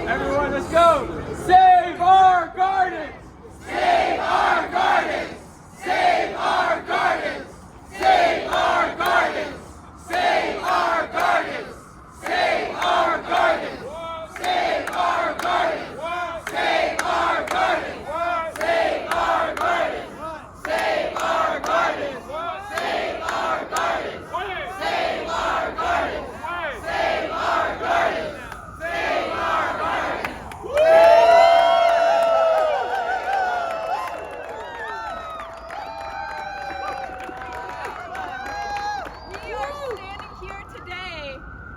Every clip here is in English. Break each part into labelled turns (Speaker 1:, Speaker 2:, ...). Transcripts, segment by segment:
Speaker 1: Everyone, let's go! Save our gardens! Save our gardens! Save our gardens! Save our gardens! Save our gardens! Save our gardens! Save our gardens! Save our gardens! Save our gardens! Save our gardens! Save our gardens! Save our gardens! Save our gardens! Save our gardens!
Speaker 2: We are standing here today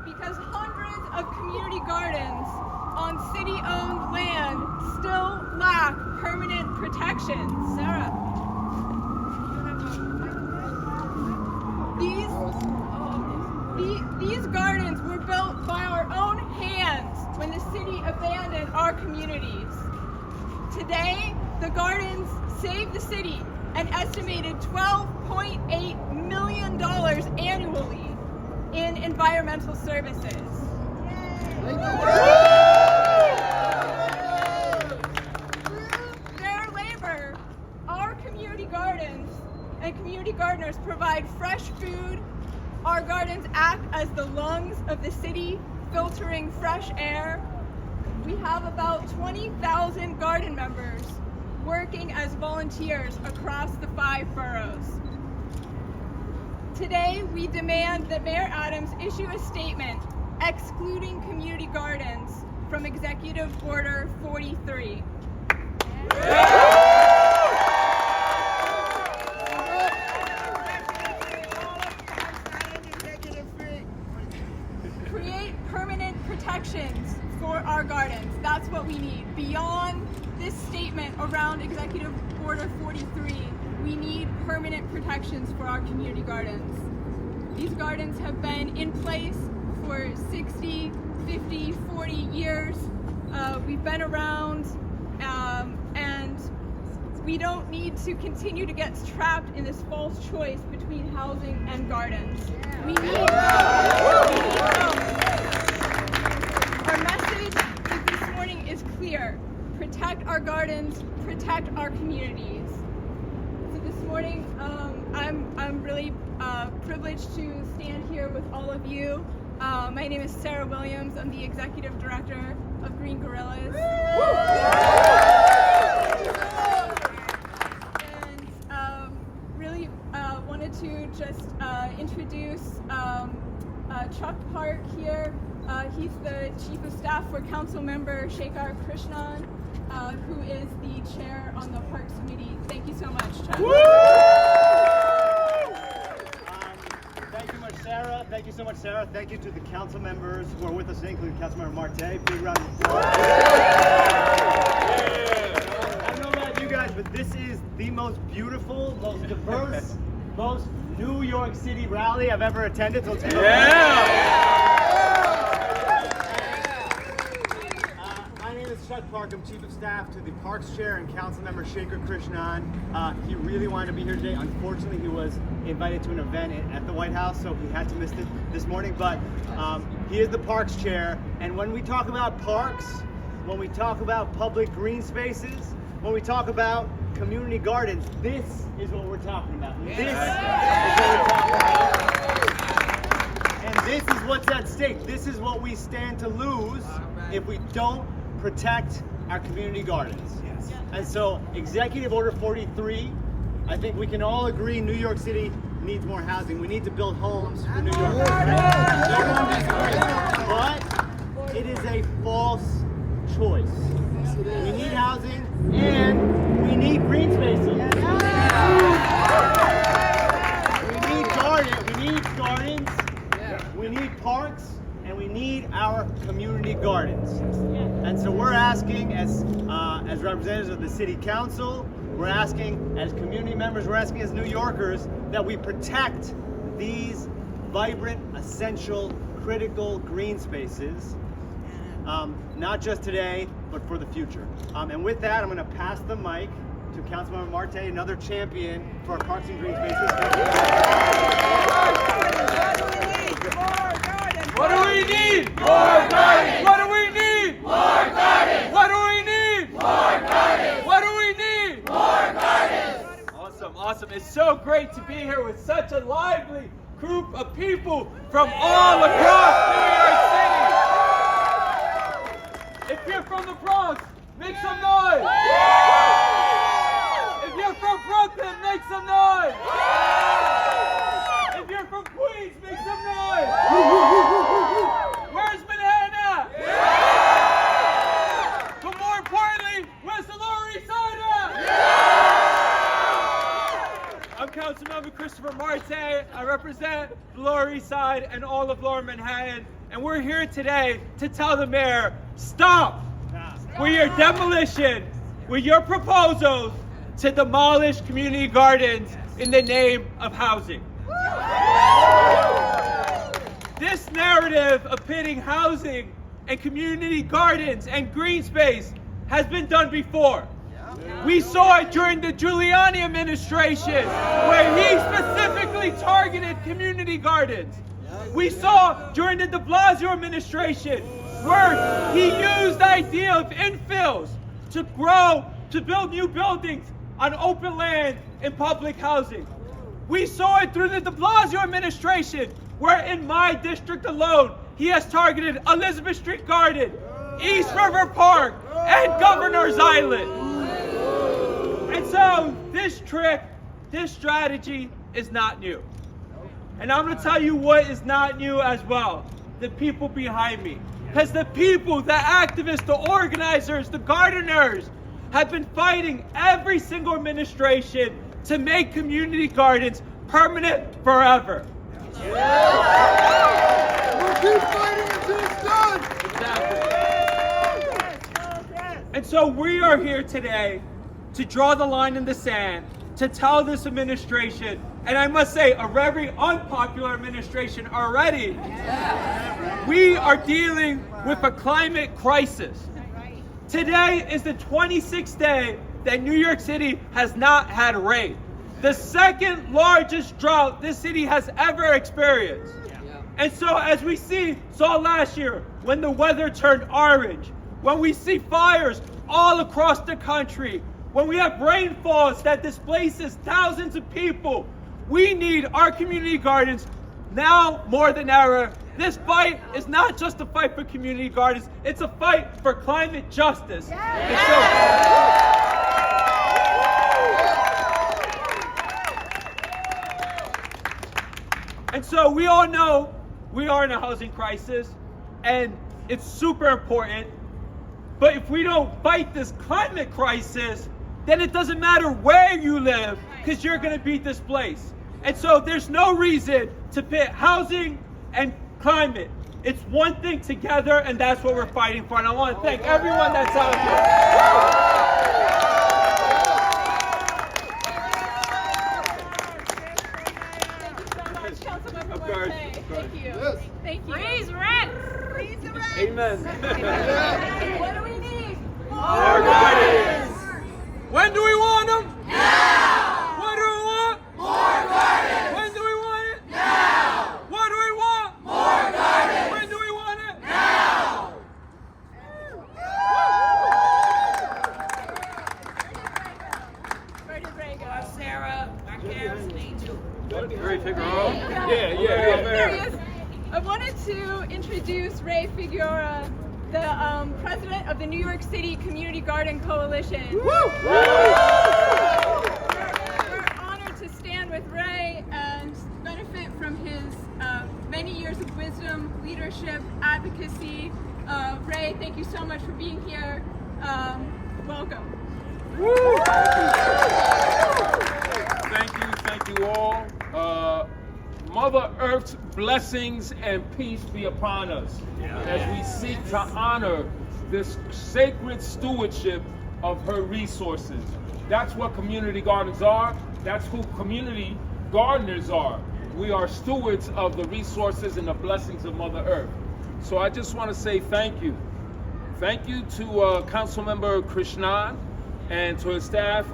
Speaker 2: because hundreds of community gardens on city-owned land still lack permanent protection. Sarah. These gardens were built by our own hands when the city abandoned our communities. Today, the gardens save the city an estimated $12.8 million annually in environmental services. Through their labor, our community gardens and community gardeners provide fresh food. Our gardens act as the lungs of the city, filtering fresh air. We have about 20,000 garden members working as volunteers across the 5 boroughs. Today, we demand that Mayor Adams issue a statement excluding community gardens from Executive Order 43. Create permanent protections for our gardens. That's what we need. Beyond this statement around Executive Order 43, we need permanent protections for our community gardens. These gardens have been in place for 60, 50, 40 years. We've been around, and we don't need to continue to get trapped in this false choice between housing and gardens. We need Our message this morning is clear. Protect our gardens, protect our communities. So this morning, I'm really privileged to stand here with all of you. My name is Sarah Williams. I'm the Executive Director of Green Guerillas. And really wanted to just introduce Chuck Park here. He's the Chief of Staff for Council Member Shekhar Krishnan, who is the Chair on the Parks Committee. Thank you so much, Chuck.
Speaker 3: Thank you much, Sarah. Thank you so much, Sarah. Thank you to the council members who are with us today, including Councilmember Marte. Big round of applause. I don't know about you guys, but this is the most beautiful, most diverse, most New York City rally I've ever attended. So let's give it My name is Chuck Park. I'm Chief of Staff to the Parks Chair and Council Member Shekhar Krishnan. He really wanted to be here today. Unfortunately, he was invited to an event at the White House, so he had to miss it this morning. But he is the Parks Chair, and when we talk about parks, when we talk about public green spaces, when we talk about community gardens, this is what we're talking about. This is what we're talking about. And this is what's at stake. This is what we stand to lose if we don't protect our community gardens. And so Executive Order 43, I think we can all agree New York City needs more housing. We need to build homes for New York. But it is a false choice. We need housing and we need green spaces. We need gardens, we need parks, and we need our community gardens. And so we're asking as representatives of the City Council, we're asking as community members, we're asking as New Yorkers that we protect these vibrant, essential, critical green spaces, not just today, but for the future. And with that, I'm going to pass the mic to Councilmember Marte, another champion for our Parks and Green Spaces.
Speaker 1: What do we need? More gardens! What do we need? More gardens! What do we need? More gardens! What do we need? More gardens! Awesome, awesome. It's so great to be here with such a lively group of people from all across New York City. If you're from the Bronx, make some noise. If you're from Brooklyn, make some noise. If you're from Queens, make some noise. Where's Manhattan? But more importantly, where's the Lower East Side at? I'm Councilmember Chris Marte. I represent the Lower East Side and all of Lower Manhattan. And we're here today to tell the mayor, stop with your demolition, with your proposals to demolish community gardens in the name of housing. This narrative of pitting housing and community gardens and green space has been done before. We saw it during the Giuliani administration, where he specifically targeted community gardens. We saw during the de Blasio administration, where he used the idea of infills to build new buildings on open land in public housing. We saw it through the de Blasio administration, where in my district alone, he has targeted Elizabeth Street Garden, East River Park, and Governor's Island. And so this trick, this strategy is not new. And I'm gonna tell you what is not new as well, the people behind me. Because the people, the activists, the organizers, the gardeners have been fighting every single administration to make community gardens permanent forever.
Speaker 4: We'll keep fighting until it's done.
Speaker 1: Exactly. And so we are here today to draw the line in the sand, to tell this administration, and I must say a very unpopular administration already, we are dealing with a climate crisis. Today is the 26th day that New York City has not had rain. The second largest drought this city has ever experienced. And so as we saw last year, when the weather turned orange, when we see fires all across the country, when we have rainfalls that displaces thousands of people, we need our community gardens now more than ever. This fight is not just a fight for community gardens, it's a fight for climate justice. And so we all know we are in a housing crisis, and it's super important. But if we don't fight this climate crisis, then it doesn't matter where you live, because you're going to be displaced. And so there's no reason to pit housing and climate. It's one thing together, and that's what we're fighting for. And I want to thank everyone that's out here.
Speaker 2: Thank you so much, Councilmember Marte. Thank you.
Speaker 4: Yes.
Speaker 2: Thank you.
Speaker 5: Raise rent!
Speaker 2: Raise the rent!
Speaker 1: Amen.
Speaker 2: What do we need?
Speaker 1: More gardens! When do we want them?
Speaker 5: Now!
Speaker 1: What do we want?
Speaker 5: More gardens!
Speaker 1: When do we want it?
Speaker 5: Now!
Speaker 1: What do we want?
Speaker 5: More gardens!
Speaker 1: When do we want it?
Speaker 5: Now!
Speaker 2: Where did Ray go?
Speaker 5: Sarah, my calves need you.
Speaker 1: Ray Figueroa?
Speaker 2: There he is. I wanted to introduce Ray Figueroa, the president of the New York City Community Garden Coalition. We're honored to stand with Ray and benefit from his many years of wisdom, leadership, advocacy. Ray, thank you so much for being here. Welcome.
Speaker 6: Thank you all. Mother Earth's blessings and peace be upon us as we seek to honor this sacred stewardship of her resources. That's what community gardens are. That's who community gardeners are. We are stewards of the resources and the blessings of Mother Earth. So I just want to say thank you. Thank you to Councilmember Krishnan and to his staff,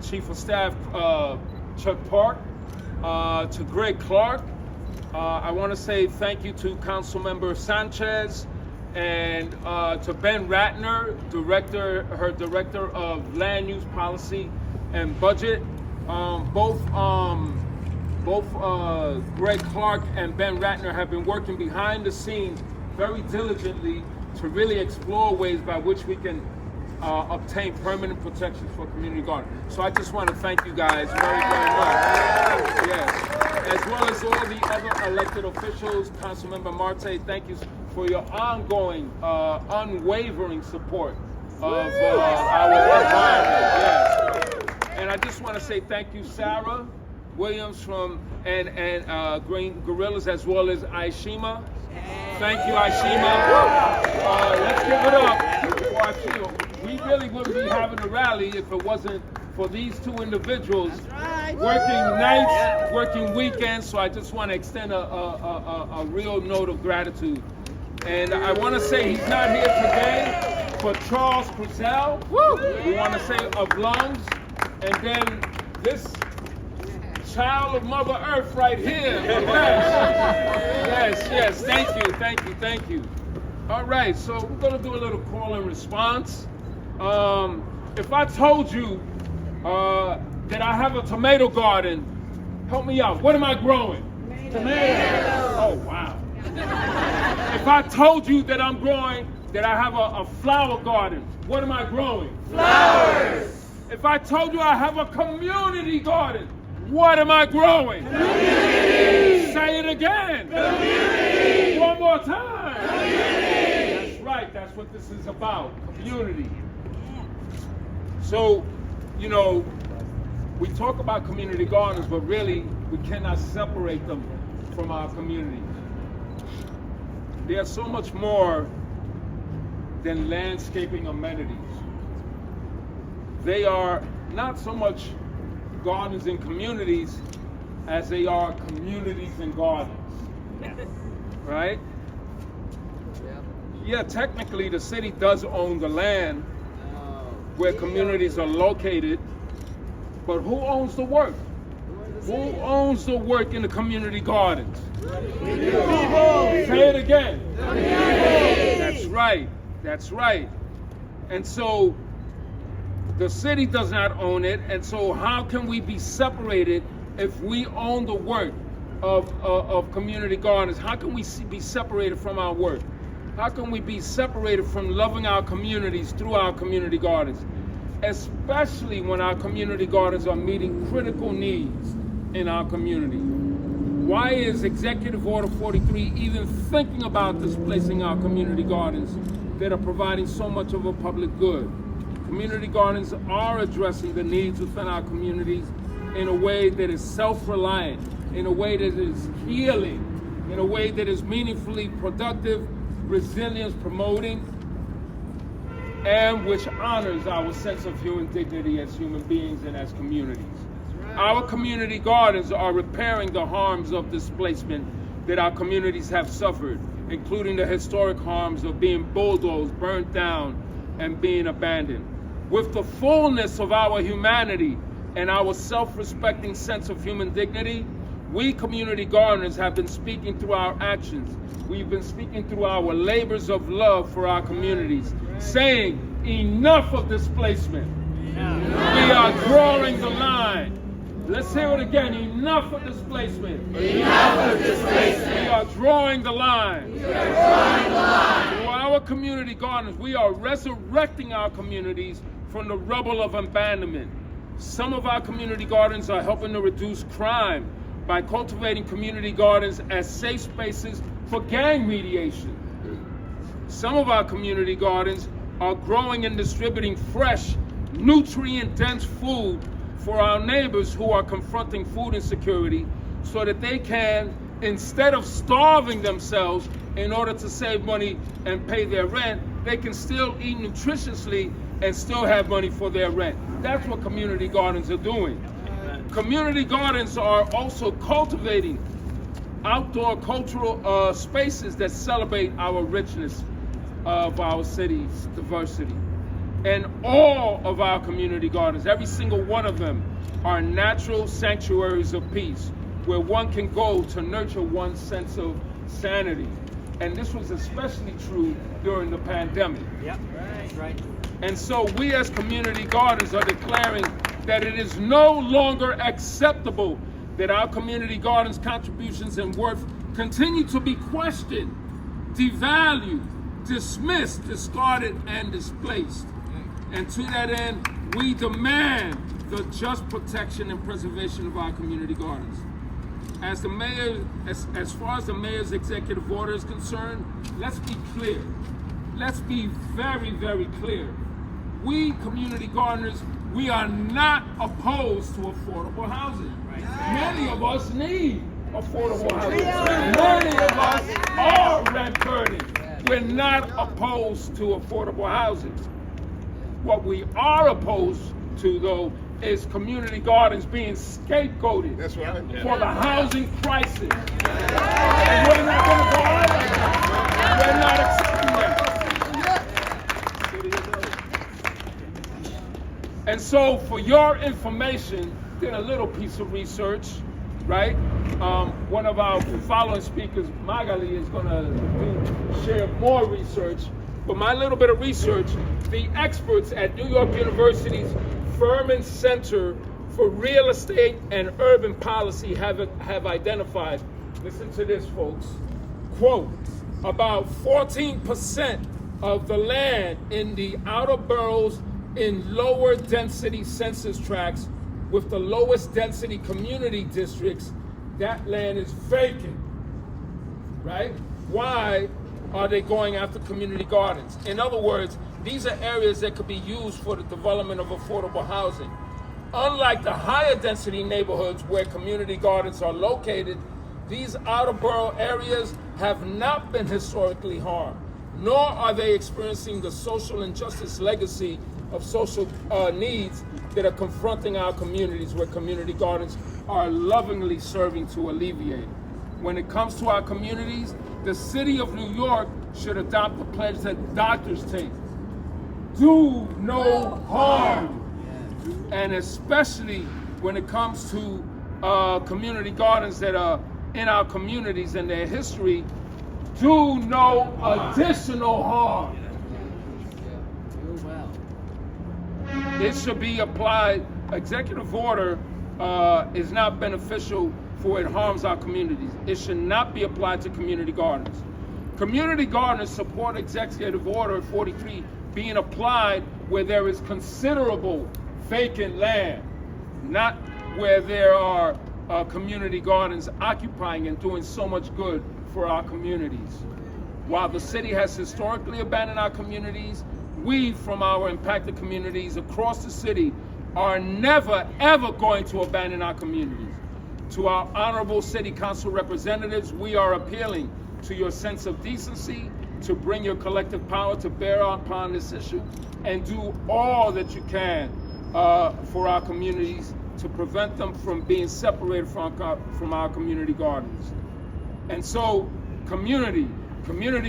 Speaker 6: Chief of Staff Chuck Park, to Greg Clark. I want to say thank you to Councilmember Sanchez and to Ben Ratner, her Director of Land Use Policy and Budget. Both Greg Clark and Ben Ratner have been working behind the scenes very diligently to really explore ways by which we can obtain permanent protections for community gardens. So I just want to thank you guys very, very much. Yes. As well as all the other elected officials, Councilmember Marte, thank you for your ongoing, unwavering support of our environment. Yes. And I just want to say thank you, Sarah Williams from Guerillas, as well as Aishima. Thank you, Aishima. Let's give it up for Aishima. We really wouldn't be having a rally if it wasn't for these two individuals working nights, working weekends. So I just want to extend a real note of gratitude. And I want to say he's not here today, but Charles Purcell, we want to say of lungs, and then this child of Mother Earth right here. Yes, thank you. All right, so we're gonna do a little call and response. If I told you that I have a tomato garden, help me out. What am I growing? Tomatoes. Oh, wow. If I told you that I have a flower garden, what am I growing? Flowers. If I told you I have a community garden, what am I growing? Community. Say it again. Community. One more time. Community. That's right, that's what this is about, community. So, you know, we talk about community gardens, but really we cannot separate them from our communities. They are so much more than landscaping amenities. They are not so much gardens and communities as they are communities and gardens. Right? Yeah, technically the city does own the land where communities are located, but who owns the work? Who owns the work in the community gardens? Say it again. That's right. And so the city does not own it, and so how can we be separated if we own the work of community gardens? How can we be separated from our work? How can we be separated from loving our communities through our community gardens? Especially when our community gardens are meeting critical needs in our community. Why is Executive Order 43 even thinking about displacing our community gardens that are providing so much of a public good? Community gardens are addressing the needs within our communities in a way that is self-reliant, in a way that is healing, in a way that is meaningfully productive, resilience promoting, and which honors our sense of human dignity as human beings and as communities. Our community gardens are repairing the harms of displacement that our communities have suffered, including the historic harms of being bulldozed, burnt down, and being abandoned. With the fullness of our humanity and our self-respecting sense of human dignity, we community gardeners have been speaking through our actions. We've been speaking through our labors of love for our communities, saying, enough of displacement. We are drawing the line. Let's hear it again. Enough of displacement.
Speaker 5: Enough of displacement.
Speaker 6: We are drawing the line.
Speaker 5: We are drawing the line.
Speaker 6: Through our community gardens, we are resurrecting our communities from the rubble of abandonment. Some of our community gardens are helping to reduce crime by cultivating community gardens as safe spaces for gang mediation. Some of our community gardens are growing and distributing fresh, nutrient-dense food for our neighbors who are confronting food insecurity so that they can, instead of starving themselves in order to save money and pay their rent, they can still eat nutritiously and still have money for their rent. That's what community gardens are doing. Community gardens are also cultivating outdoor cultural spaces that celebrate our richness of our city's diversity. And all of our community gardens, every single one of them, are natural sanctuaries of peace where one can go to nurture one's sense of sanity. And this was especially true during the pandemic.
Speaker 3: Yep, right.
Speaker 6: And so we as community gardens are declaring that it is no longer acceptable that our community gardens' contributions and worth continue to be questioned, devalued, dismissed, discarded, and displaced. And to that end, we demand the just protection and preservation of our community gardens. As the mayor, as far as the mayor's executive order is concerned, let's be clear. Let's be very, very clear. We community gardeners, we are not opposed to affordable housing. Many of us need affordable housing. Many of us are rent burdened. We're not opposed to affordable housing. What we are opposed to, though, is community gardens being scapegoated for the housing crisis. And we're not going to go on like that. We're not accepting that. And so, for your information, did a little piece of research, right? One of our following speakers, Magali, is going to share more research. But my little bit of research, the experts at New York University's Furman Center for Real Estate and Urban Policy have identified, listen to this, folks, quote, about 14% of the land in the outer boroughs in lower density census tracts with the lowest density community districts, that land is vacant, right? Why are they going after community gardens? In other words, these are areas that could be used for the development of affordable housing. Unlike the higher density neighborhoods where community gardens are located, these outer borough areas have not been historically harmed, nor are they experiencing the social injustice legacy of social needs that are confronting our communities, where community gardens are lovingly serving to alleviate. When it comes to our communities, the city of New York should adopt the pledge that doctors take. Do no harm. And especially when it comes to community gardens that are in our communities and their history, do no additional harm. It should be applied. Executive order is not beneficial for it harms our communities. It should not be applied to community gardens. Community gardeners support Executive Order 43 being applied where there is considerable vacant land, not where there are community gardens occupying and doing so much good for our communities. While the city has historically abandoned our communities, we from our impacted communities across the city are never, ever going to abandon our communities. To our honorable city council representatives, we are appealing to your sense of decency, to bring your collective power to bear upon this issue, and do all that you can for our communities to prevent them from being separated from our community gardens. And so, community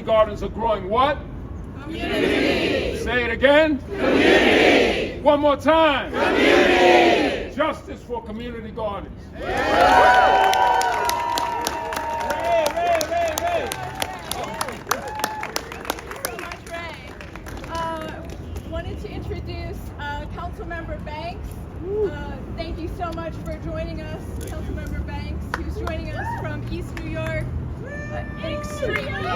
Speaker 6: gardens are growing what? Community. Say it again. Community. One more time. Community. Justice for community gardens.
Speaker 2: Wanted to introduce Councilmember Banks. Thank you so much for joining us, Councilmember Banks, who's joining us from East New York. Extremely strong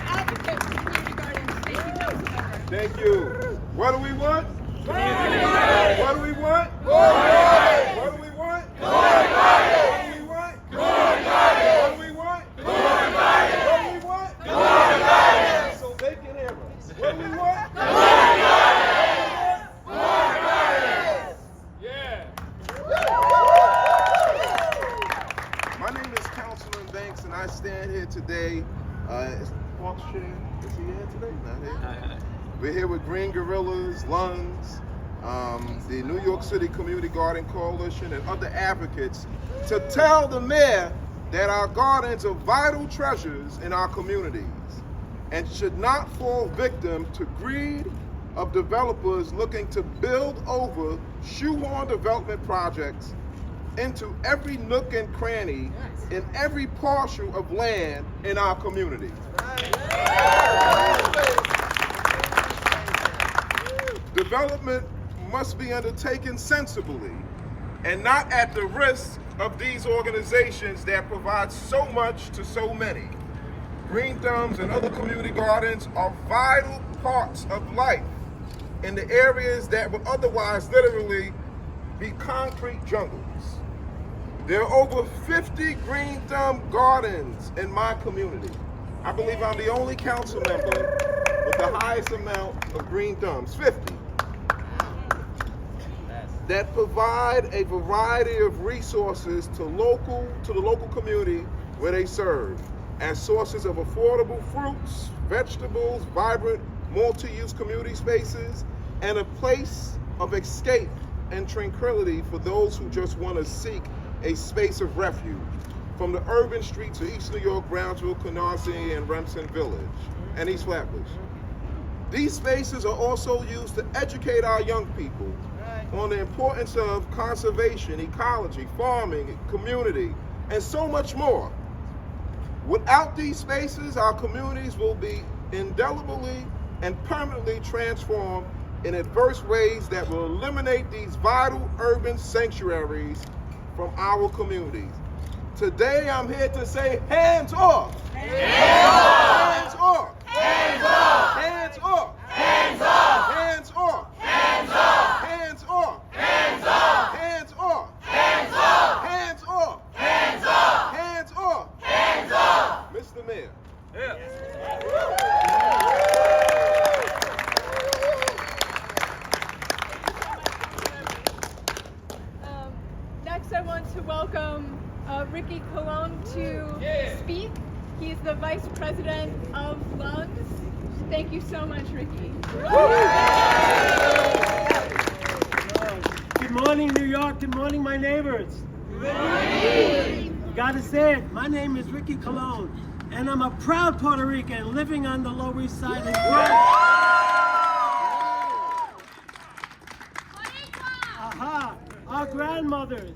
Speaker 2: advocate for community gardens. Thank you, Councilmember.
Speaker 4: Thank you. What do we want?
Speaker 2: Community gardens.
Speaker 4: What do we want?
Speaker 5: More gardens.
Speaker 4: What do we want?
Speaker 5: More gardens.
Speaker 4: What do we want?
Speaker 5: More gardens.
Speaker 4: What do we want?
Speaker 5: More gardens.
Speaker 4: What do we want?
Speaker 5: More gardens.
Speaker 4: So vacant areas. What do we want?
Speaker 5: More gardens. More gardens.
Speaker 6: Yeah.
Speaker 4: My name is Councilman Banks, and I stand here today. Is Parks Chair? Is he here today? Not here. We're here with Green Guerillas, Lungs, the New York City Community Garden Coalition, and other advocates to tell the mayor that our gardens are vital treasures in our communities. and should not fall victim to greed of developers looking to build over shoehorn development projects into every nook and cranny in every parcel of land in our community. Development must be undertaken sensibly and not at the risk of these organizations that provide so much to so many. Green thumbs and other community gardens are vital parts of life in the areas that would otherwise literally be concrete jungles. There are over 50 green thumb gardens in my community. I believe I'm the only council member with the highest amount of green thumbs, 50, that provide a variety of resources to the local community where they serve, as sources of affordable fruits, vegetables, vibrant multi-use community spaces, and a place of escape and tranquility for those who just want to seek a space of refuge from the urban streets of East New York, Brownsville, Canarsie, and Remsen Village, and East Flatbush. These spaces are also used to educate our young people on the importance of conservation, ecology, farming, community, and so much more. Without these spaces, our communities will be indelibly and permanently transformed in adverse ways that will eliminate these vital urban sanctuaries from our communities. Today, I'm here to say, hands off! Hands off! Hands off! Hands off!
Speaker 5: Hands off!
Speaker 4: Hands off!
Speaker 5: Hands off!
Speaker 4: Hands off!
Speaker 5: Hands off!
Speaker 4: Hands off!
Speaker 5: Hands off!
Speaker 4: Hands off!
Speaker 5: Hands off!
Speaker 4: Hands off!
Speaker 5: Hands off!
Speaker 4: Mr. Mayor.
Speaker 2: Next, I want to welcome Ricky Colon to speak. He's the Vice President of Lungs. Thank you so much, Ricky.
Speaker 7: Good morning, New York. Good morning, my neighbors. Good morning. You gotta say it. My name is Ricky Colon, and I'm a proud Puerto Rican living on the Lower East Side as well. Aha! Our grandmothers,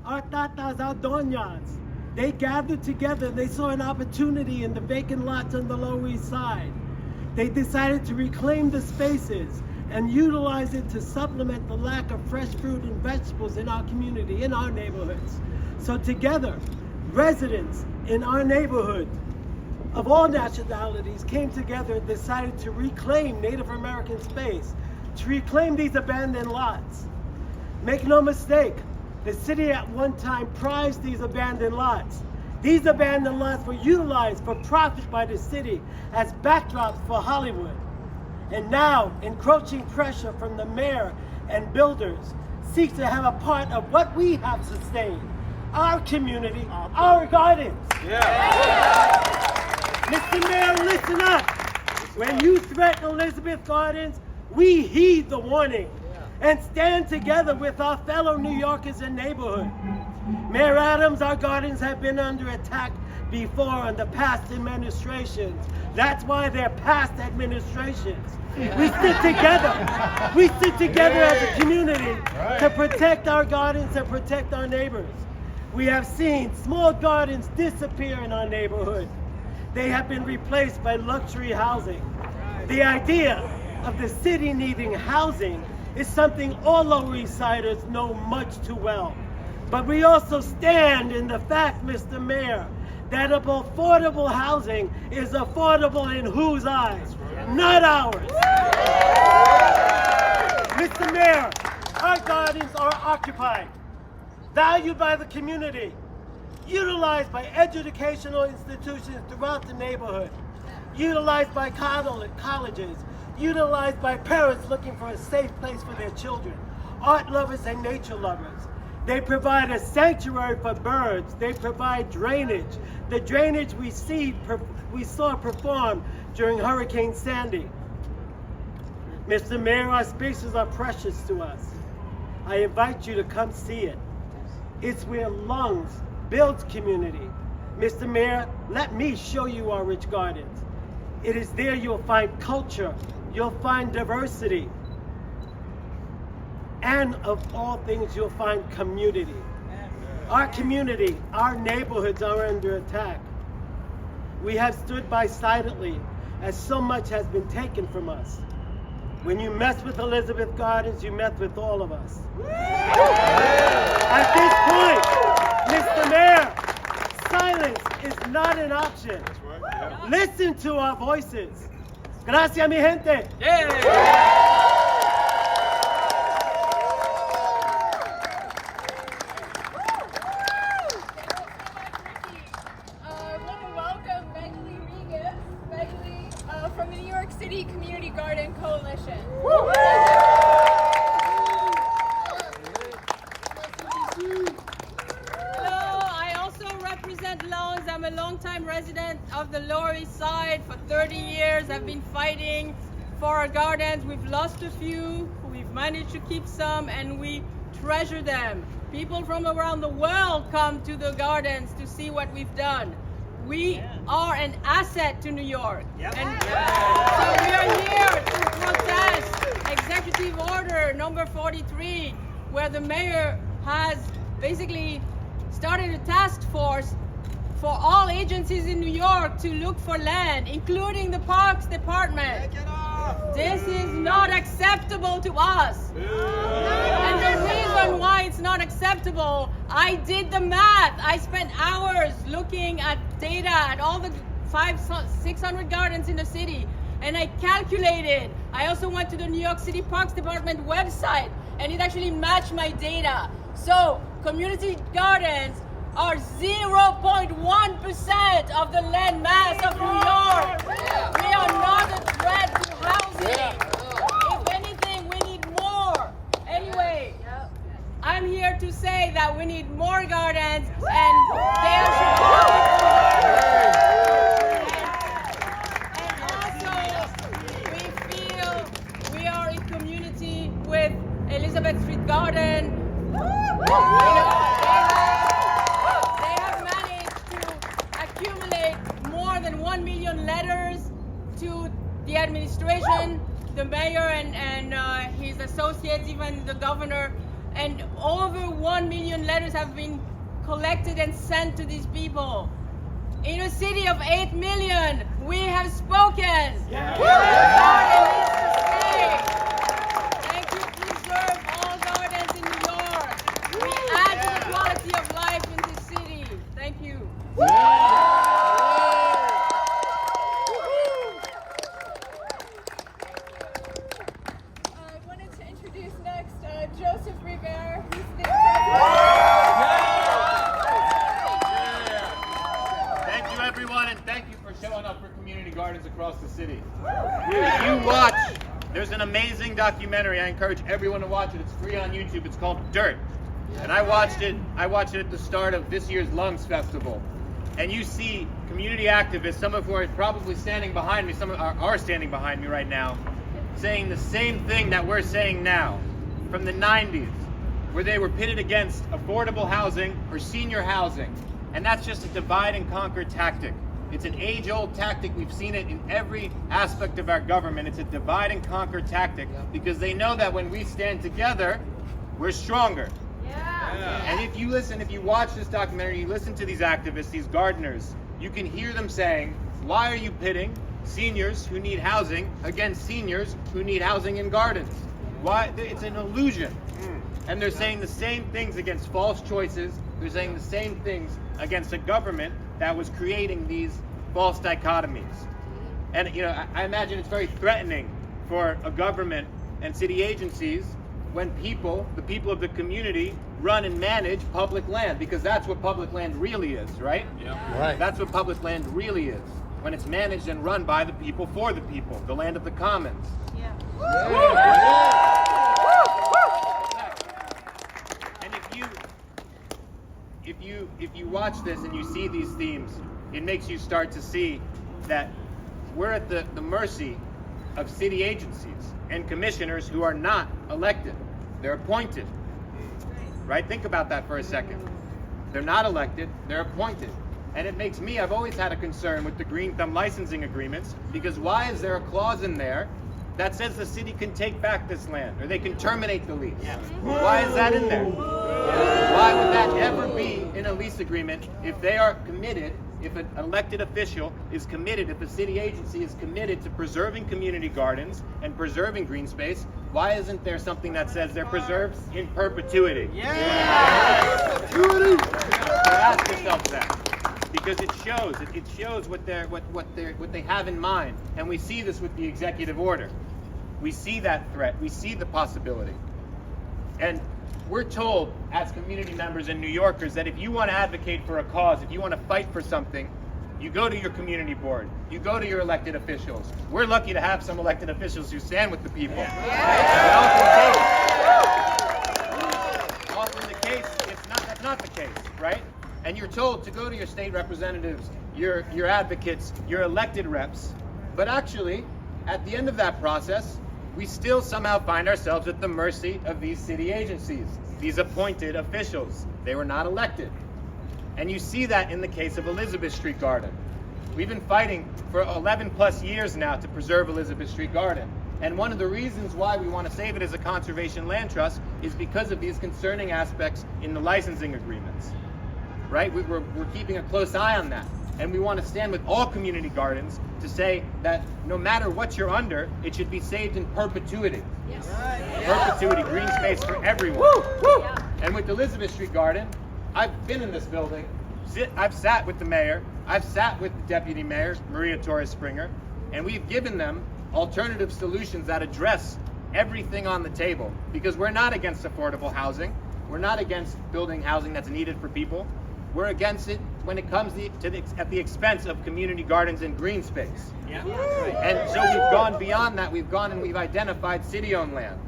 Speaker 7: our tatas, our doñas, they gathered together. They saw an opportunity in the vacant lots on the Lower East Side. They decided to reclaim the spaces and utilize it to supplement the lack of fresh fruit and vegetables in our community, in our neighborhoods. So together, residents in our neighborhood of all nationalities came together and decided to reclaim Native American space, to reclaim these abandoned lots. Make no mistake, the city at one time prized these abandoned lots. These abandoned lots were utilized for profit by the city as backdrops for Hollywood. And now, encroaching pressure from the mayor and builders seeks to have a part of what we have sustained, our community, our gardens. Mr. Mayor, listen up. When you threaten Elizabeth Gardens, we heed the warning and stand together with our fellow New Yorkers and neighborhood. Mayor Adams, our gardens have been under attack before under past administrations. That's why they're past administrations. We stick together. We stick together as a community to protect our gardens and protect our neighbors. We have seen small gardens disappear in our neighborhood. They have been replaced by luxury housing. The idea of the city needing housing is something all Lower East Siders know much too well. But we also stand in the fact, Mr. Mayor, that affordable housing is affordable in whose eyes? Not ours. Mr. Mayor, our gardens are occupied, valued by the community, utilized by educational institutions throughout the neighborhood, utilized by colleges, utilized by parents looking for a safe place for their children, art lovers and nature lovers. They provide a sanctuary for birds. They provide drainage. The drainage we saw performed during Hurricane Sandy. Mr. Mayor, our spaces are precious to us. I invite you to come see it. It's where Lungs builds community. Mr. Mayor, let me show you our rich gardens. It is there you'll find culture, you'll find diversity, and of all things, you'll find community. Our community, our neighborhoods are under attack. We have stood by silently as so much has been taken from us. When you mess with Elizabeth Gardens, you mess with all of us. At this point, Mr. Mayor, silence is not an option. Listen to our voices. Gracias, mi gente.
Speaker 2: From the New York City Community Garden Coalition.
Speaker 8: Hello, I also represent Loans. I'm a longtime resident of the Lower East Side. For 30 years, I've been fighting for our gardens. We've lost a few, we've managed to keep some, and we treasure them. People from around the world come to the gardens to see what we've done. We are an asset to New York. And so we are here to protest Executive Order number 43, where the mayor has basically started a task force for all agencies in New York to look for land, including the Parks Department. This is not acceptable to us. And the reason why it's not acceptable, I did the math. I spent hours looking at data at all the 600 gardens in the city, and I calculated. I also went to the New York City Parks Department website, and it actually matched my data. So community gardens are 0.1% of the land mass of New York. We are not a threat to housing. If anything, we need more. Anyway, I'm here to say that we need more gardens, and they are and also, we feel we are in community with Elizabeth Street Garden. They have managed to accumulate more than 1 million letters to the administration, the mayor and his associates, even the governor, and over 1 million letters have been collected and sent to these people. In a city of 8 million, we have spoken. The garden needs to stay. Thank you. Preserve all gardens in New York. We add to the quality of life in this city. Thank you.
Speaker 2: I wanted to introduce next Joseph Rivera, who's the
Speaker 3: Thank you, everyone, and thank you for showing up for community gardens across the city. If you watch, there's an amazing documentary. I encourage everyone to watch it. It's free on YouTube. It's called Dirt. And I watched it at the start of this year's Lungs Festival. And you see community activists, some of who are probably standing behind me, some are standing behind me right now, saying the same thing that we're saying now from the 90s, where they were pitted against affordable housing or senior housing. And that's just a divide and conquer tactic. It's an age-old tactic. We've seen it in every aspect of our government. It's a divide and conquer tactic because they know that when we stand together, we're stronger. And if you watch this documentary, you listen to these activists, these gardeners, you can hear them saying, why are you pitting seniors who need housing against seniors who need housing in gardens? Why? It's an illusion. And they're saying the same things against false choices. They're saying the same things against a government that was creating these false dichotomies. And I imagine it's very threatening for a government and city agencies when the people of the community run and manage public land, because that's what public land really is, right? Right. That's what public land really is, when it's managed and run by the people for the people, the land of the commons. And if you watch this and you see these themes, it makes you start to see that we're at the mercy of city agencies and commissioners who are not elected. They're appointed. Right? Think about that for a second. They're not elected, they're appointed. And it makes me, I've always had a concern with the Green Thumb licensing agreements, because why is there a clause in there that says the city can take back this land, or they can terminate the lease? Why is that in there? Why would that ever be in a lease agreement if they are committed, if an elected official is committed, if a city agency is committed to preserving community gardens and preserving green space? Why isn't there something that says they're preserved in perpetuity? Ask yourself that. Because it shows what they have in mind, and we see this with the executive order. We see that threat. We see the possibility, and we're told as community members and New Yorkers that if you want to advocate for a cause, if you want to fight for something, you go to your community board, you go to your elected officials. We're lucky to have some elected officials who stand with the people. But often the case, that's not the case, right? And you're told to go to your state representatives, your advocates, your elected reps. But actually, at the end of that process, we still somehow find ourselves at the mercy of these city agencies, these appointed officials. They were not elected. And you see that in the case of Elizabeth Street Garden. We've been fighting for 11 plus years now to preserve Elizabeth Street Garden. And one of the reasons why we want to save it as a conservation land trust is because of these concerning aspects in the licensing agreements. Right? We're keeping a close eye on that. And we want to stand with all community gardens to say that no matter what you're under, it should be saved in perpetuity. Yes. Perpetuity, green space for everyone. Woo! Woo! And with Elizabeth Street Garden, I've been in this building. I've sat with the mayor. I've sat with the deputy mayor, Maria Torres Springer, and we've given them alternative solutions that address everything on the table. Because we're not against affordable housing. We're not against building housing that's needed for people. We're against it when it comes at the expense of community gardens and green space. Yeah. And so we've gone beyond that. We've gone and we've identified city-owned land.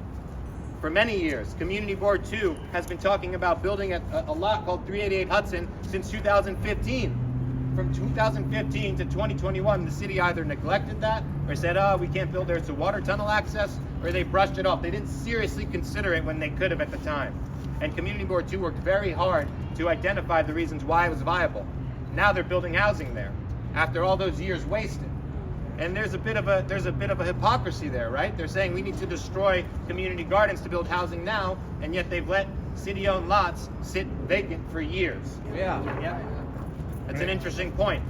Speaker 3: For many years, Community Board 2 has been talking about building a lot called 388 Hudson since 2015. From 2015 to 2021, the city either neglected that or said, oh, we can't build there, it's a water tunnel access, or they brushed it off. They didn't seriously consider it when they could have at the time. And Community Board 2 worked very hard to identify the reasons why it was viable. Now they're building housing there after all those years wasted. And there's a bit of a hypocrisy there, right? They're saying we need to destroy community gardens to build housing now, and yet they've let city-owned lots sit vacant for years. Yeah. That's an interesting point.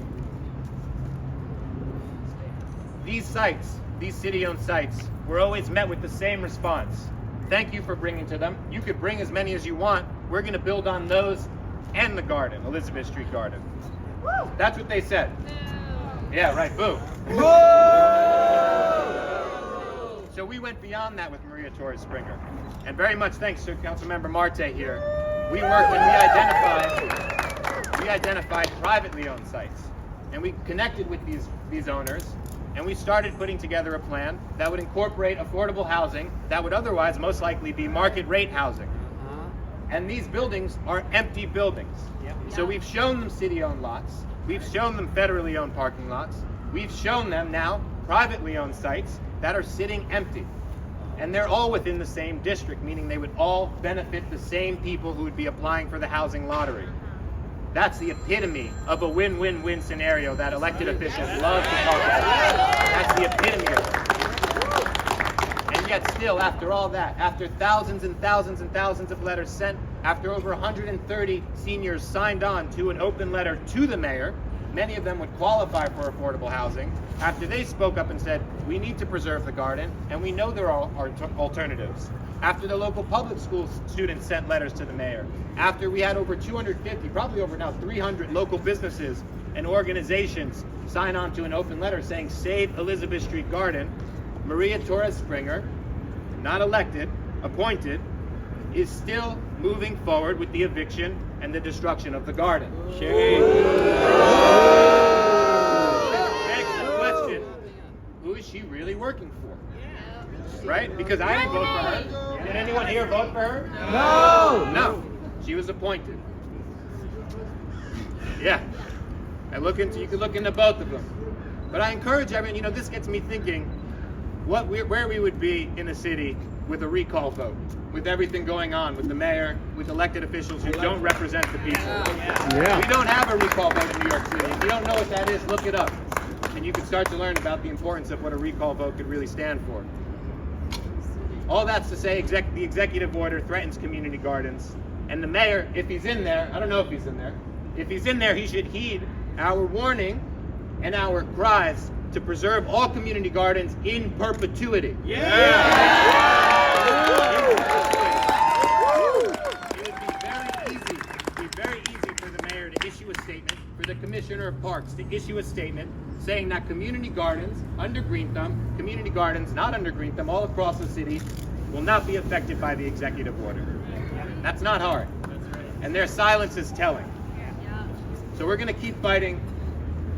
Speaker 3: These sites, these city-owned sites, were always met with the same response. Thank you for bringing to them. You could bring as many as you want. We're going to build on those and the garden, Elizabeth Street Garden. Woo! That's what they said. Yeah, right, boo. Whoa! So we went beyond that with Maria Torres Springer. And very much thanks to Councilmember Marte here. We worked and we identified privately owned sites. And we connected with these owners, and we started putting together a plan that would incorporate affordable housing that would otherwise most likely be market rate housing. And these buildings are empty buildings. So we've shown them city-owned lots. We've shown them federally owned parking lots. We've shown them now privately owned sites that are sitting empty. And they're all within the same district, meaning they would all benefit the same people who would be applying for the housing lottery. That's the epitome of a win-win-win scenario that elected officials love to talk about. That's the epitome of it. And yet still, after all that, after thousands and thousands and thousands of letters sent, after over 130 seniors signed on to an open letter to the mayor, many of them would qualify for affordable housing, after they spoke up and said, we need to preserve the garden, and we know there are alternatives. After the local public school students sent letters to the mayor, after we had over 250, probably over now 300 local businesses and organizations sign on to an open letter saying, save Elizabeth Street Garden, Maria Torres Springer, not elected, appointed, is still moving forward with the eviction and the destruction of the garden. Begs the question, who is she really working for? Right? Because I didn't vote for her. Did anyone here vote for her? No! No. She was appointed. Yeah. You can look into both of them. But I encourage everyone, this gets me thinking where we would be in a city with a recall vote. with everything going on, with the mayor, with elected officials who don't represent the people. We don't have a recall vote in New York City. If you don't know what that is, look it up. And you can start to learn about the importance of what a recall vote could really stand for. All that's to say, the executive order threatens community gardens. And the mayor, if he's in there, I don't know if he's in there, if he's in there, he should heed our warning and our cries to preserve all community gardens in perpetuity. It would be very easy for the mayor to issue a statement, for the commissioner of parks to issue a statement saying that community gardens under Green Thumb, community gardens not under Green Thumb all across the city will not be affected by the executive order. That's not hard. And their silence is telling. So we're going to keep fighting.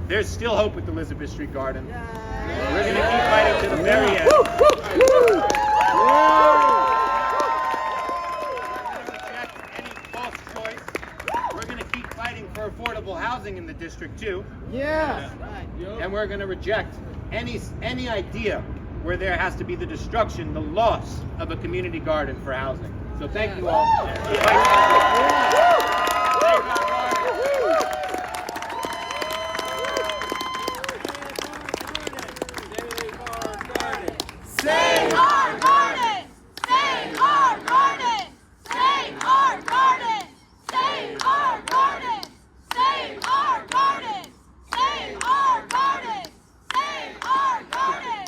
Speaker 3: There's still hope with Elizabeth Street Garden. We're going to keep fighting to the very end. We're going to reject any false choice. We're going to keep fighting for affordable housing in the district too. And we're going to reject any idea where there has to be the destruction, the loss of a community garden for housing. So thank you all.
Speaker 2: Save our garden! Save our garden! Save our garden! Save our garden! Save our garden! Save our garden! Save our garden!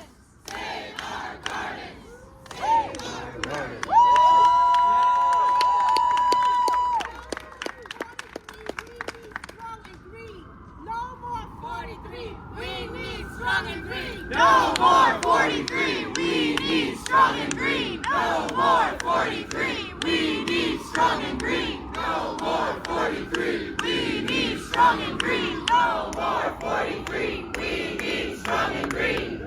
Speaker 2: Save our garden! Save our garden! No more 43! We need strong and green! No more 43! We need strong and green! No more 43! We need strong and green! No more 43! We need strong and green! No more 43! We need strong and green!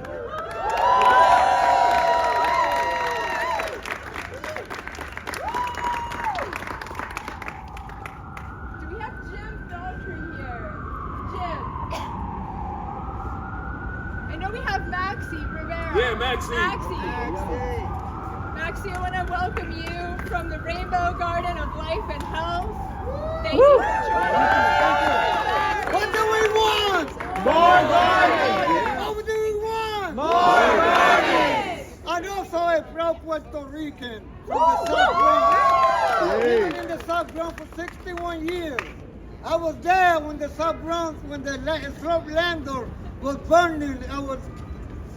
Speaker 2: Do we have Jim Daughtry here? Jim. I know we have Maxie Rivera.
Speaker 6: Yeah, Maxie.
Speaker 2: Maxie, I want to welcome you from the Rainbow Garden of Life and Health. Thank you for joining us.
Speaker 7: What do we want?
Speaker 5: More gardens!
Speaker 7: What do we want?
Speaker 5: More gardens!
Speaker 7: And also a proud Puerto Rican from the South Bronx. Living in the South Bronx for 61 years. I was there when the South Bronx, when the slum landlord was burning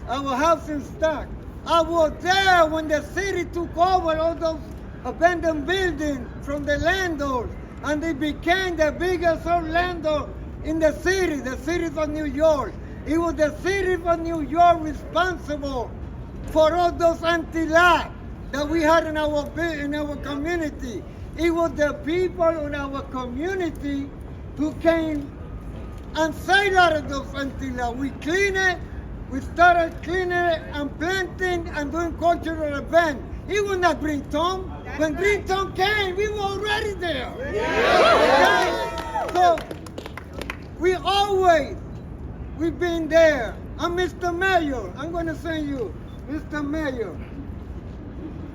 Speaker 7: our housing stock. I was there when the city took over all those abandoned buildings from the landlords, and they became the biggest landlord in the city of New York. It was the city of New York responsible for all those anti-law that we had in our community. It was the people in our community who came and saved out of those anti-law. We cleaned it. We started cleaning it and planting and doing cultural events. It was not Green Thumb. When Green Thumb came, we were already there. Okay? So we've been there. And Mr. Mayor, I'm going to say you, Mr. Mayor,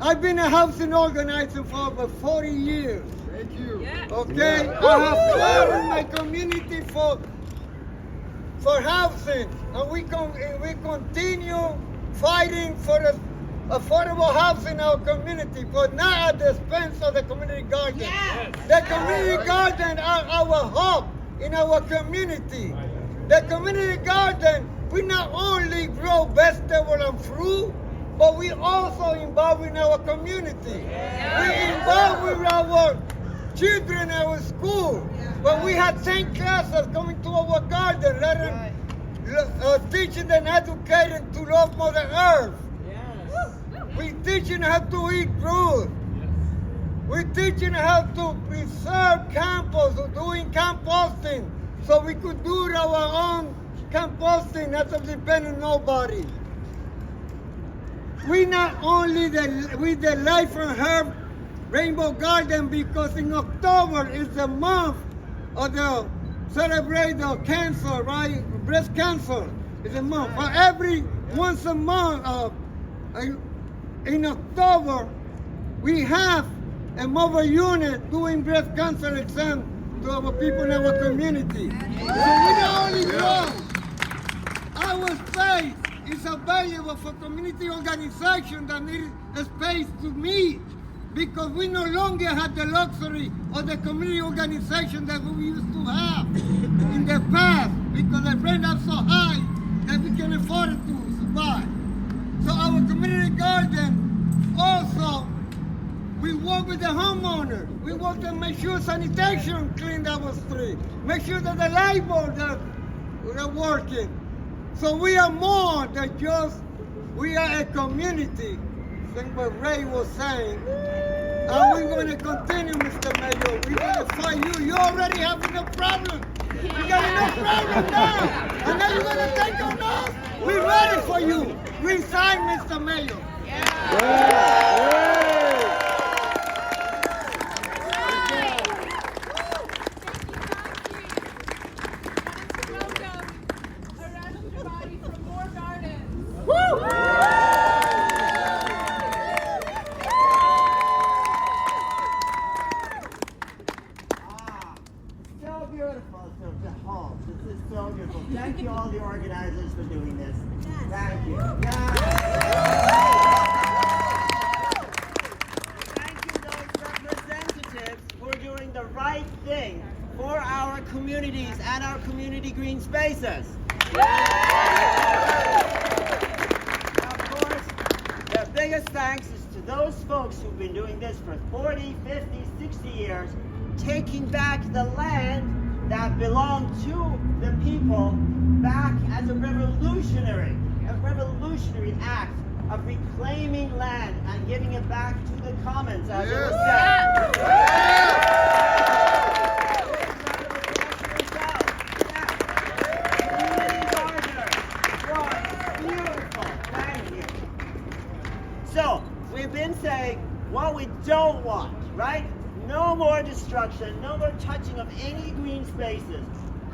Speaker 7: I've been a housing organizer for over 40 years.
Speaker 5: Thank you.
Speaker 7: Okay? I have fought in my community for housing, and we continue fighting for affordable housing in our community, but not at the expense of the community garden. Yes. The community garden are our hope in our community. The community garden, we not only grow vegetables and fruit, but we also involved in our community. We involved with our children in our school. When we had 10 classes coming to our garden, teaching them educating to love Mother Earth. We teaching how to eat fruit. We teaching how to preserve compost, doing composting, so we could do our own composting, not to depend on nobody. We not only with the Life and Herb Rainbow Garden, because in October is the month of the celebrate the cancer, right? Breast cancer is a month. But once a month in October,
Speaker 5: We have a mobile unit doing breast cancer exam to our people in our community. So we not only grow, our space is available for community organizations that need a space to meet, because we no longer have the luxury of the community organization that we used to have in the past, because the rent is so high that we can afford it to survive. So our community garden also, we work with the homeowner. We work to make sure sanitation clean our street, make sure that the light bulbs are working. So we are more than just, we are a community. I think what Ray was saying. And we're going to continue, Mr. Mayor. We're going to fight you. You already have enough problems. We got enough problems now. And now you're going to take on us? We're ready for you. Resign, Mr. Mayor.
Speaker 9: Thank you, all the organizers, for doing this. Thank you. Thank you, those representatives, for doing the right thing for our communities and our community green spaces. Of course, the biggest thanks is to those folks who've been doing this for 40, 50, 60 years, taking back the land that belonged to the people back as a revolutionary act of reclaiming land and giving it back to the commons, as it was said. Beautiful, thank you. So, we've been saying what we don't want, right? No more destruction, no more touching of any green spaces.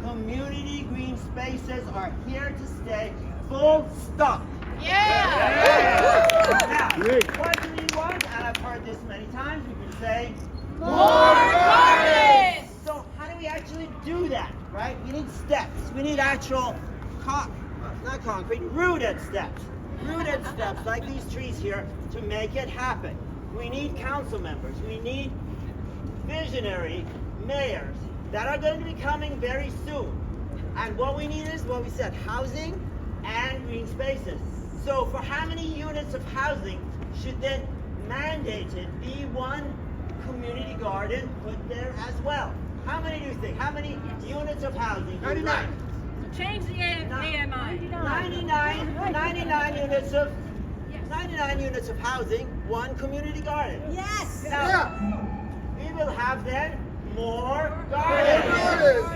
Speaker 9: Community green spaces are here to stay, full stop.
Speaker 2: Yeah!
Speaker 9: Now, what do we want? And I've heard this many times, we've been saying,
Speaker 2: More gardens!
Speaker 9: So how do we actually do that, right? We need steps. We need actual, not concrete, rooted steps. Rooted steps like these trees here to make it happen. We need council members. We need visionary mayors that are going to be coming very soon. And what we need is what we said, housing and green spaces. So for how many units of housing should then mandated be one community garden put there as well? How many do you think? How many units of housing? 99.
Speaker 8: Change the AMI.
Speaker 9: 99 units of housing, one community garden.
Speaker 5: Yes!
Speaker 9: Now, we will have then more gardens.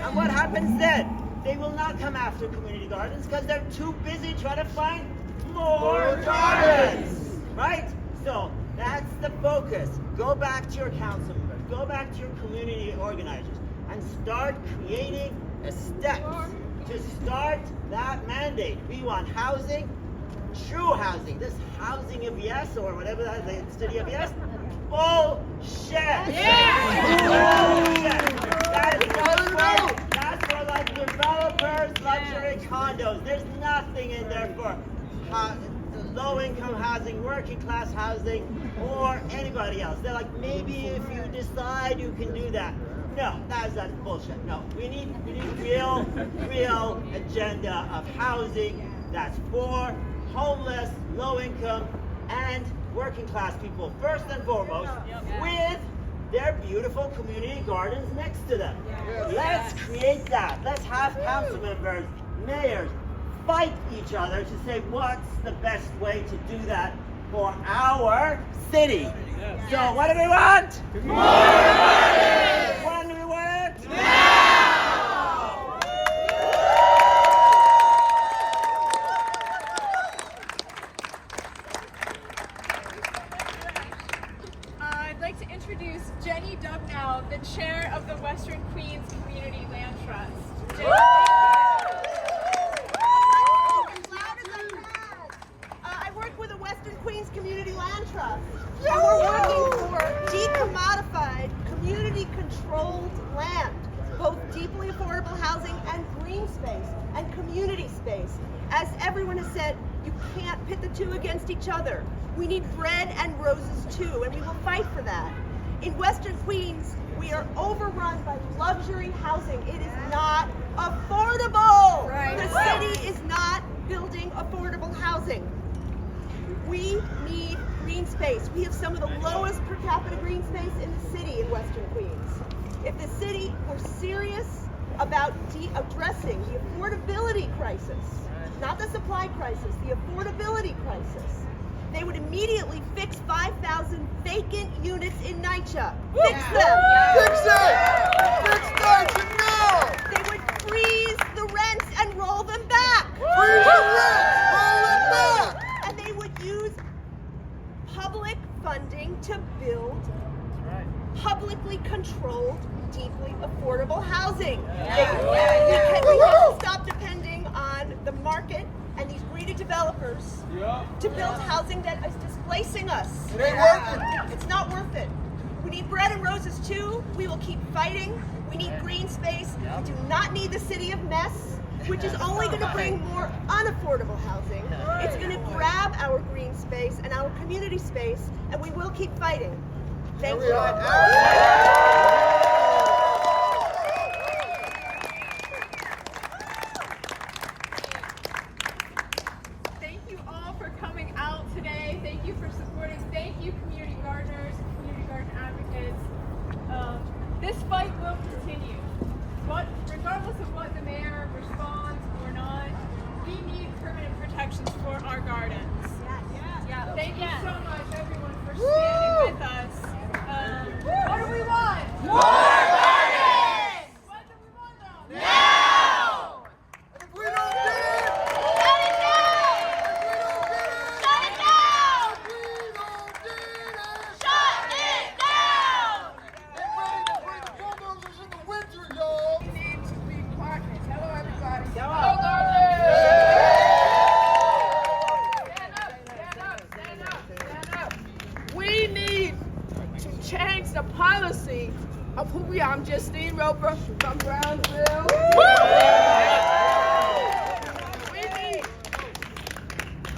Speaker 9: And what happens then? They will not come after community gardens because they're too busy trying to find more gardens. Right? So that's the focus. Go back to your council members, go back to your community organizers, and start creating steps to start that mandate. We want housing, true housing. This housing of yes, or whatever that is, the city of yes. Bullshit! Yeah! Bullshit! That's for like developers, luxury condos. There's nothing in there for low-income housing, working-class housing, or anybody else. They're like, maybe if you decide you can do that. No, that's bullshit. No, we need real agenda of housing that's for homeless, low-income, and working-class people, first and foremost, with their beautiful community gardens next to them. Let's create that. Let's have council members, mayors, fight each other to say what's the best way to do that for our city. So what do we want? More gardens! When do we want it? Now!
Speaker 2: I'd like to introduce Jenny Dubnow, the chair of the Western Queens Community Land Trust. Jenny.
Speaker 10: I work with the Western Queens Community Land Trust. And we're working for decommodified, community-controlled land, both deeply affordable housing and green space and community space. As everyone has said, you can't pit the two against each other. We need bread and roses too, and we will fight for that. In Western Queens, we are overrun by luxury housing. It is not affordable.
Speaker 2: Right.
Speaker 10: The city is not building affordable housing. We need green space. We have some of the lowest per capita green space in the city in Western Queens. If the city were serious about addressing the affordability crisis, not the supply crisis, the affordability crisis, they would immediately fix 5,000 vacant units in NYCHA. Fix them!
Speaker 4: Fix it! Fix NYCHA now!
Speaker 10: They would freeze the rents and roll them back!
Speaker 4: Freeze the rent! Roll it back!
Speaker 10: And they would use public funding to build publicly controlled, deeply affordable housing. We have to stop depending on the market and these greedy developers to build housing that is displacing us.
Speaker 4: It ain't working.
Speaker 10: It's not worth it. We need bread and roses too. We will keep fighting. We need green space. We do not need the city of mess, which is only going to bring more unaffordable housing. It's going to grab our green space and our community space, and we will keep fighting. Thank you.
Speaker 2: Thank you all for coming out today. Thank you for supporting. Thank you, community gardeners, community garden advocates. This fight will continue. But regardless of what the mayor responds or not, we need permanent protections for our gardens. Thank you so much, everyone, for standing with us. What do we want?
Speaker 4: More gardens!
Speaker 2: When do we want them?
Speaker 4: Now! And if we don't get it,
Speaker 10: Shut it down! Shut it down!
Speaker 4: if we don't get it,
Speaker 10: Shut it down!
Speaker 4: get ready to bring the bulldozers in the winter, y'all!
Speaker 2: We need to be partners. Hello, everybody.
Speaker 6: Hello,
Speaker 11: We need to change the policy of who we are. I'm Justine Roper from Brownsville.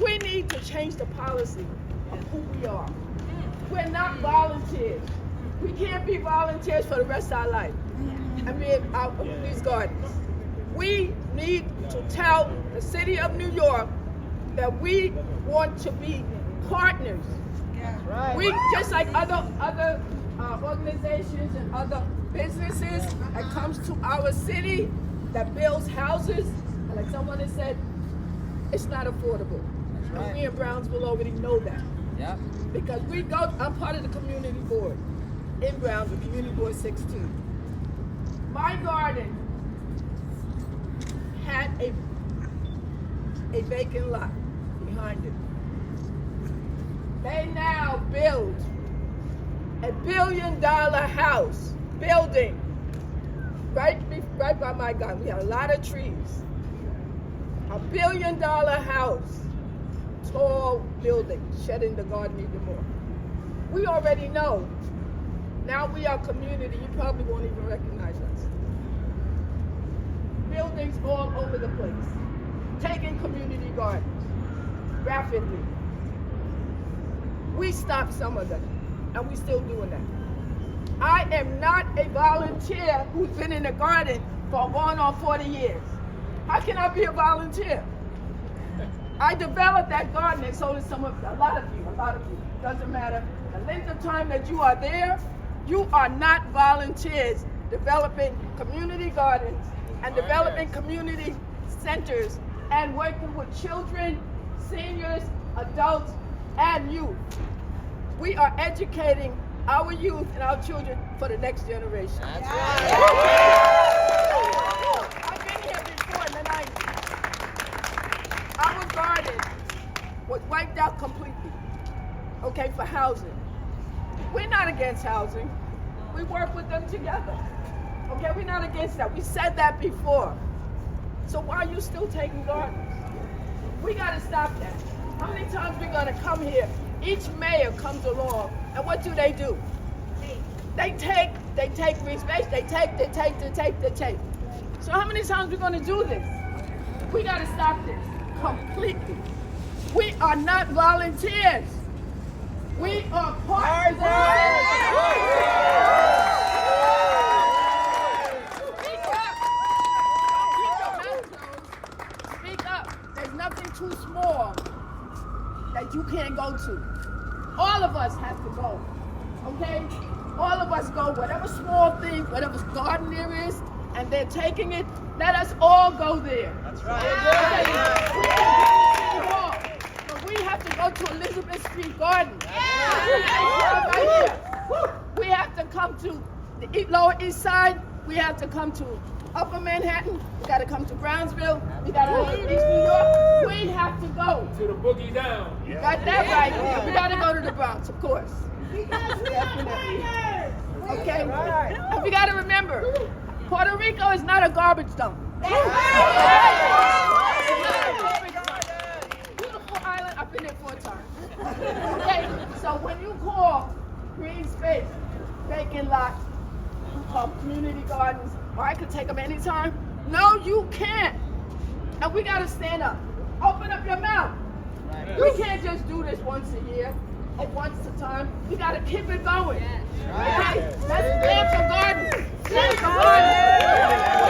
Speaker 11: We need to change the policy of who we are. We're not volunteers. We can't be volunteers for the rest of our life. I mean, these gardens. We need to tell the city of New York that we want to be partners. We, just like other organizations and other businesses that comes to our city that builds houses, and like someone has said, it's not affordable. And we in Brownsville already know that. Because I'm part of the community board in Brownsville, Community Board 16. My garden had a vacant lot behind it. They now build a $1 billion house building right by my garden. We have a lot of trees. $1 billion house, tall building, shedding the garden even more. We already know. Now we are community. You probably won't even recognize us. Buildings all over the place. Taking community gardens rapidly. We stopped some of them, and we're still doing that. I am not a volunteer who's been in the garden for going on 40 years. How can I be a volunteer? I developed that garden, and so did a lot of you. Doesn't matter the length of time that you are there, you are not volunteers developing community gardens and developing community centers and working with children, seniors, adults, and youth. We are educating our youth and our children for the next generation. That's right. I've been here before in the 90s. Our garden was wiped out completely, okay, for housing. We're not against housing. We work with them together. Okay, we're not against that. We said that before. So why are you still taking gardens? We gotta stop that. How many times we're gonna come here? Each mayor comes along, and what do? They take green space, they take. So how many times we're gonna do this? We gotta stop this completely. We are not volunteers. We are part of the Speak up. Keep your mouth closed. Speak up. There's nothing too small that you can't go to. All of us have to go. Okay? All of us go, whatever small thing, whatever garden there is, and they're taking it, let us all go there.
Speaker 3: That's right.
Speaker 11: But we have to go to Elizabeth Street Garden. We have to come to the Lower East Side. We have to come to Upper Manhattan. We got to come to Brownsville. We got to go to East New York. We have to go
Speaker 6: To the boogie down.
Speaker 11: You got that right. We got to go to the Bronx, of course. Definitely. Okay. And we got to remember, Puerto Rico is not a garbage dump. Beautiful island. I've been there 4 times. Okay. So when you call green space, vacant lots, community gardens, or I could take them anytime. No, you can't. And we got to stand up. Open up your mouth. We can't just do this once a year or once a time. We got to keep it going. Okay? Let's stand for gardens. Stand for gardens.